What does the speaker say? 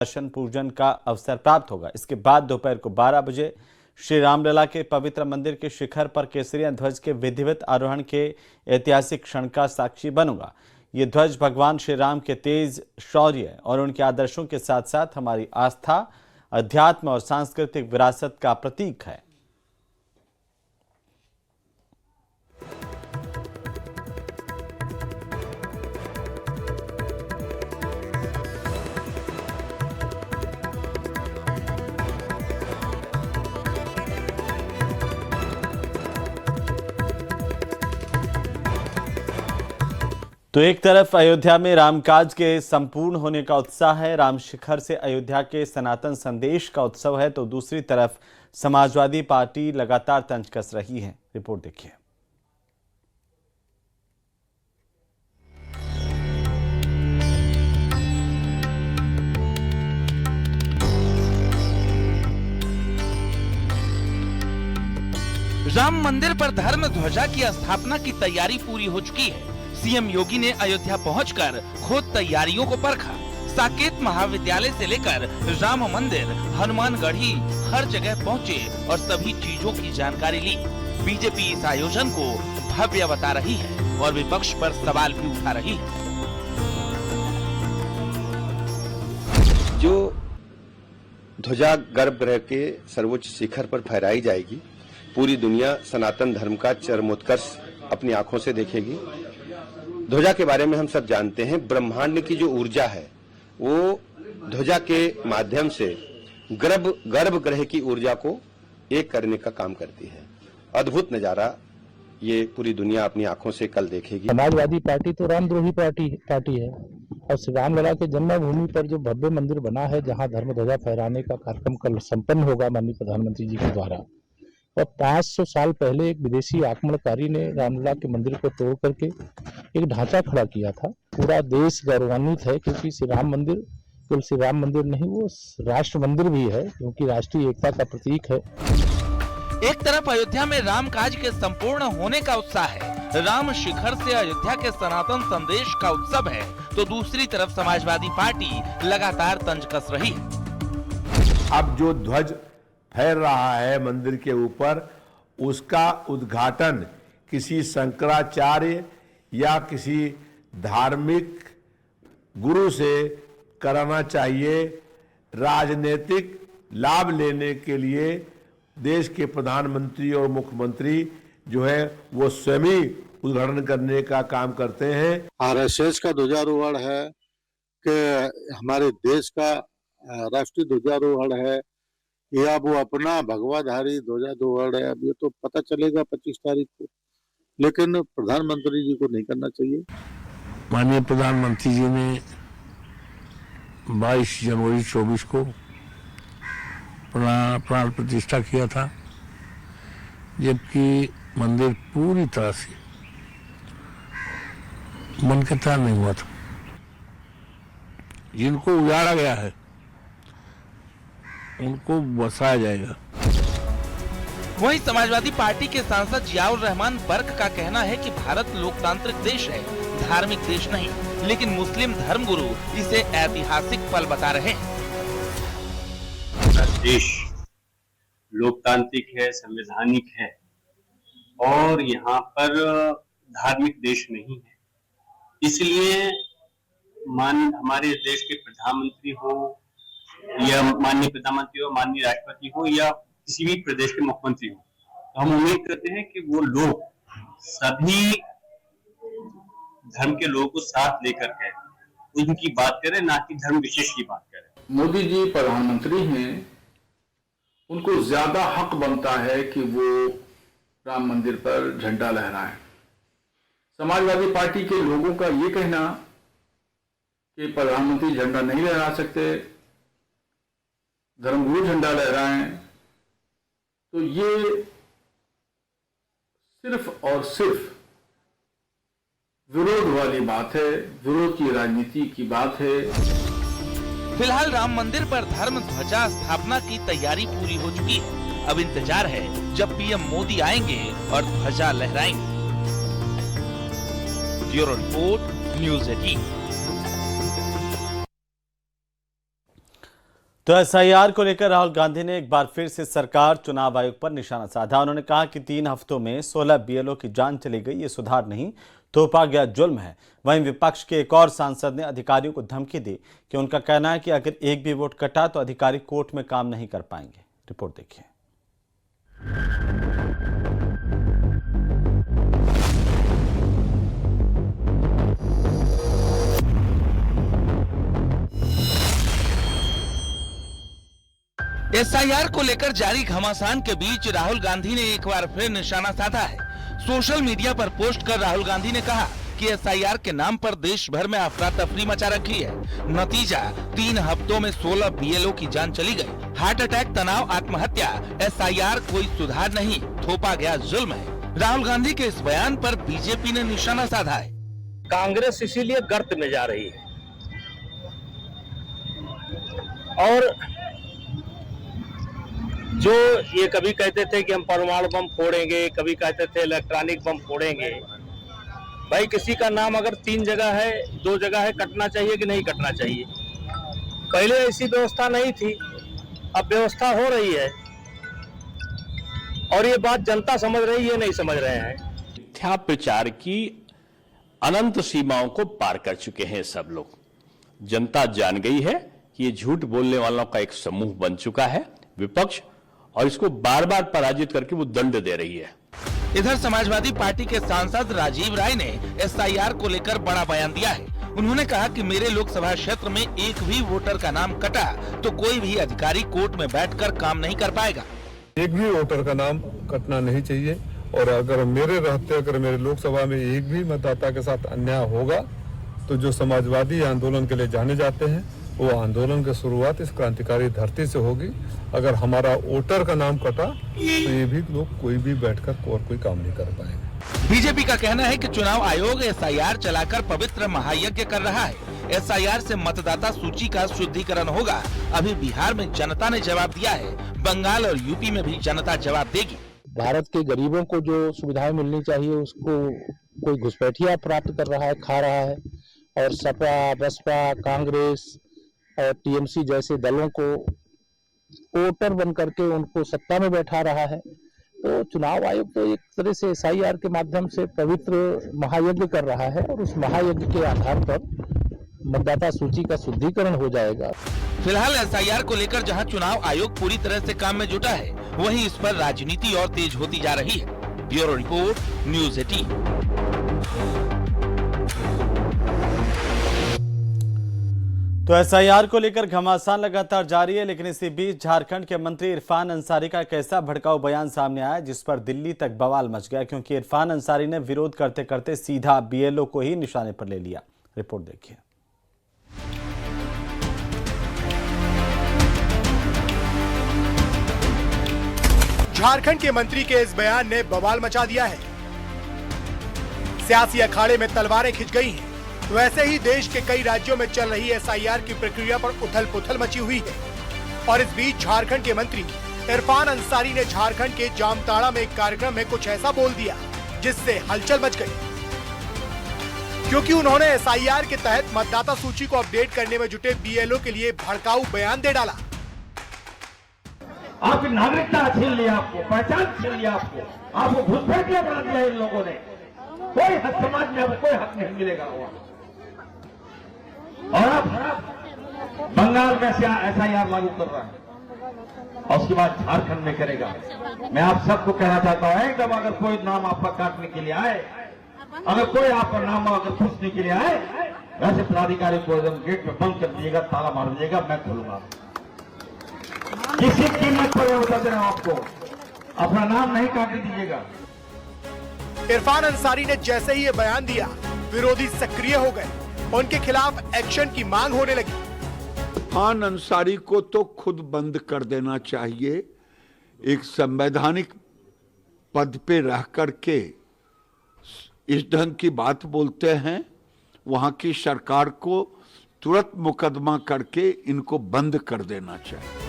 दर्शन पूजन का अवसर प्राप्त होगा। इसके बाद दोपहर को 12 बजे श्री रामलला के पवित्र मंदिर के शिखर पर केसरिया ध्वज के विधिवत आरोहण के ऐतिहासिक क्षण का साक्षी बनूंगा। ये ध्वज भगवान श्री राम के तेज शौर्य और उनके आदर्शों के साथ साथ हमारी आस्था, अध्यात्म और सांस्कृतिक विरासत का प्रतीक है। तो एक तरफ अयोध्या में रामकाज के संपूर्ण होने का उत्साह है, राम शिखर से अयोध्या के सनातन संदेश का उत्सव है, तो दूसरी तरफ समाजवादी पार्टी लगातार तंज कस रही है। रिपोर्ट देखिए। राम मंदिर पर धर्म ध्वजा की स्थापना की तैयारी पूरी हो चुकी है। सीएम योगी ने अयोध्या पहुंचकर खुद तैयारियों को परखा। साकेत महाविद्यालय से लेकर राम मंदिर, हनुमानगढ़ी हर जगह पहुंचे और सभी चीजों की जानकारी ली। बीजेपी इस आयोजन को भव्य बता रही है और विपक्ष पर सवाल भी उठा रही है। जो ध्वजा गर्भगृह के सर्वोच्च शिखर पर फहराई जाएगी, पूरी दुनिया सनातन धर्म का चरमोत्कर्ष अपनी आंखों से देखेगी। ध्वजा के बारे में हम सब जानते हैं, ब्रह्मांड की जो ऊर्जा है वो ध्वजा के माध्यम से गर्भगृह की ऊर्जा को एक करने का काम करती है। अद्भुत नजारा ये पूरी दुनिया अपनी आंखों से कल देखेगी। समाजवादी पार्टी तो रामद्रोही पार्टी है और श्री रामलला के जन्मभूमि पर जो भव्य मंदिर बना है, जहां धर्म ध्वजा फहराने का कार्यक्रम कल संपन्न होगा माननीय प्रधानमंत्री जी के द्वारा, और 500 साल पहले एक विदेशी आक्रमणकारी ने रामलला के मंदिर को तोड़ करके एक ढांचा खड़ा किया था। पूरा देश गौरवान्वित है क्योंकि श्री राम मंदिर केवल श्री राम मंदिर नहीं, वो राष्ट्र मंदिर भी है क्योंकि राष्ट्रीय एकता का प्रतीक है। एक तरफ अयोध्या में रामकाज के संपूर्ण होने का उत्साह है, राम शिखर से अयोध्या के सनातन संदेश का उत्सव है, तो दूसरी तरफ समाजवादी पार्टी लगातार तंज कस रही है। अब जो ध्वज फैल रहा है मंदिर के ऊपर, उसका उद्घाटन किसी शंकराचार्य या किसी धार्मिक गुरु से कराना चाहिए। राजनीतिक लाभ लेने के लिए देश के प्रधानमंत्री और मुख्यमंत्री जो है वो स्वयं ही उद्घाटन करने का काम करते हैं। आरएसएस का ध्वजारोहण है कि हमारे देश का राष्ट्रीय ध्वजारोहण है या वो अपना भगवाधारी ध्वजारोहण है, अब ये तो पता चलेगा 25 तारीख को, लेकिन प्रधानमंत्री जी को नहीं करना चाहिए। माननीय प्रधानमंत्री जी ने 22 जनवरी 24 को प्राण प्रतिष्ठा किया था, जबकि मंदिर पूरी तरह से मन के तैयार नहीं हुआ था। जिनको उजाड़ा गया है उनको बसाया जाएगा। वहीं समाजवादी पार्टी के सांसद जियाउर रहमान बर्क का कहना है कि भारत लोकतांत्रिक देश है, धार्मिक देश नहीं, लेकिन मुस्लिम धर्मगुरु इसे ऐतिहासिक पल बता रहे हैं। देश लोकतांत्रिक है, संवैधानिक है और यहाँ पर धार्मिक देश नहीं है। इसलिए हमारे देश के प्रधानमंत्री हो या माननीय प्रधानमंत्री हो, माननीय राष्ट्रपति हो या किसी भी प्रदेश के मुख्यमंत्री हो, तो हम उम्मीद करते हैं कि वो लोग सभी धर्म के लोगों को साथ लेकर के उनकी बात करें, ना कि धर्म विशेष की बात करें। मोदी जी प्रधानमंत्री हैं, उनको ज्यादा हक बनता है कि वो राम मंदिर पर झंडा लहराएं। समाजवादी पार्टी के लोगों का ये कहना कि प्रधानमंत्री झंडा नहीं लहरा सकते, धर्मगुरु झंडा लहराएं, तो ये सिर्फ और सिर्फ विरोध वाली बात है, विरोध की राजनीति की बात है। फिलहाल राम मंदिर पर धर्म ध्वजा स्थापना की तैयारी पूरी हो चुकी है। अब इंतजार है जब पीएम मोदी आएंगे और ध्वजा लहराएंगे। Bureau report, news 18। तो एसआईआर को लेकर राहुल गांधी ने एक बार फिर से सरकार चुनाव आयोग पर निशाना साधा। उन्होंने कहा कि 3 हफ्तों में 16 बीएलओ की जान चली गई, ये सुधार नहीं, थोपा गया जुल्म है। वहीं विपक्ष के एक और सांसद ने अधिकारियों को धमकी दी कि उनका कहना है कि अगर एक भी वोट कटा तो अधिकारी कोर्ट में काम नहीं कर पाएंगे। रिपोर्ट देखिए। एसआईआर को लेकर जारी घमासान के बीच राहुल गांधी ने एक बार फिर निशाना साधा है। सोशल मीडिया पर पोस्ट कर राहुल गांधी ने कहा कि एसआईआर के नाम पर देश भर में अफरा तफरी मचा रखी है। नतीजा 3 हफ्तों में 16 बीएलओ की जान चली गई। हार्ट अटैक, तनाव, आत्महत्या, एसआईआर कोई सुधार नहीं, थोपा गया जुल्म है। राहुल गांधी के इस बयान पर बीजेपी ने निशाना साधा है। कांग्रेस इसीलिए गर्त में जा रही है और जो ये कभी कहते थे कि हम परमाणु बम फोड़ेंगे, कभी कहते थे इलेक्ट्रॉनिक बम फोड़ेंगे। भाई किसी का नाम अगर 3 जगह है, 2 जगह है, कटना चाहिए कि नहीं कटना चाहिए? पहले ऐसी व्यवस्था नहीं थी, अब व्यवस्था हो रही है और ये बात जनता समझ रही है, नहीं समझ रहे हैं। मिथ्या प्रचार की अनंत सीमाओं को पार कर चुके हैं सब लोग। जनता जान गई है कि ये झूठ बोलने वालों का एक समूह बन चुका है विपक्ष, और इसको बार बार पराजित करके वो दंड दे रही है। इधर समाजवादी पार्टी के सांसद राजीव राय ने एसआईआर को लेकर बड़ा बयान दिया है। उन्होंने कहा कि मेरे लोकसभा क्षेत्र में एक भी वोटर का नाम कटा तो कोई भी अधिकारी कोर्ट में बैठकर काम नहीं कर पाएगा। एक भी वोटर का नाम कटना नहीं चाहिए और अगर मेरे रहते अगर मेरे लोकसभा में एक भी मतदाता के साथ अन्याय होगा तो जो समाजवादी आंदोलन के लिए जाने जाते हैं वो आंदोलन की शुरुआत इस क्रांतिकारी धरती से होगी। अगर हमारा वोटर का नाम कटा तो ये भी लोग कोई भी बैठकर और कोई काम नहीं कर पाएंगे। बीजेपी का कहना है कि चुनाव आयोग एसआईआर चलाकर पवित्र महायज्ञ कर रहा है। एसआईआर से मतदाता सूची का शुद्धिकरण होगा। अभी बिहार में जनता ने जवाब दिया है, बंगाल और यूपी में भी जनता जवाब देगी। भारत के गरीबों को जो सुविधाएं मिलनी चाहिए उसको कोई घुसपैठिया प्राप्त कर रहा है, खा रहा है, और सपा, बसपा, कांग्रेस और टीएमसी जैसे दलों को वोटर बन करके उनको सत्ता में बैठा रहा है। तो चुनाव आयोग तो एक तरह से एसआईआर के माध्यम से पवित्र महायज्ञ कर रहा है और उस महायज्ञ के आधार पर मतदाता सूची का शुद्धिकरण हो जाएगा। फिलहाल एसआईआर को लेकर जहां चुनाव आयोग पूरी तरह से काम में जुटा है, वहीं इस पर राजनीति और तेज होती जा रही है। Bureau report, news 18। तो एसआईआर को लेकर घमासान लगातार जारी है, लेकिन इसी बीच झारखंड के मंत्री इरफान अंसारी का एक ऐसा भड़काऊ बयान सामने आया जिस पर दिल्ली तक बवाल मच गया, क्योंकि इरफान अंसारी ने विरोध करते करते सीधा बीएलओ को ही निशाने पर ले लिया। रिपोर्ट देखिए। झारखंड के मंत्री के इस बयान ने बवाल मचा दिया है। सियासी अखाड़े में तलवारें खिंच गई हैं। वैसे ही देश के कई राज्यों में चल रही एसआईआर की प्रक्रिया पर उथल-पुथल मची हुई है और इस बीच झारखंड के मंत्री इरफान अंसारी ने झारखंड के जामताड़ा में एक कार्यक्रम में कुछ ऐसा बोल दिया जिससे हलचल मच गई, क्योंकि उन्होंने एसआईआर के तहत मतदाता सूची को अपडेट करने में जुटे बीएलओ के लिए भड़काऊ बयान दे डाला। आपकी नागरिकता छीन लिया, आपको पहचान छीन लिया, आपको घुसपैठिया बना दिया इन लोगों ने। कोई हक समाज में अब कोई हक नहीं मिलेगा। और अब बंगाल में एसआईआर लागू कर रहा है और उसके बाद झारखंड में करेगा। मैं आप सबको कहना चाहता हूं, एकदम अगर कोई नाम आपका काटने के लिए आए, अगर कोई आपका नाम अगर पूछने के लिए आए, वैसे पदाधिकारी को एकदम गेट पे बंद कर दीजिएगा, ताला मार दीजिएगा, मैं खोलूंगा। किसी कीमत पर मैं बता दे रहा हूं आपको, अपना नाम नहीं काटने दीजिएगा। इरफान अंसारी ने जैसे ही ये बयान दिया, विरोधी सक्रिय हो गए, उनके खिलाफ एक्शन की मांग होने लगी। इरफान अंसारी को तो खुद बंद कर देना चाहिए। एक संवैधानिक पद पे रह करके इस ढंग की बात बोलते हैं। वहां की सरकार को तुरंत मुकदमा करके इनको बंद कर देना चाहिए।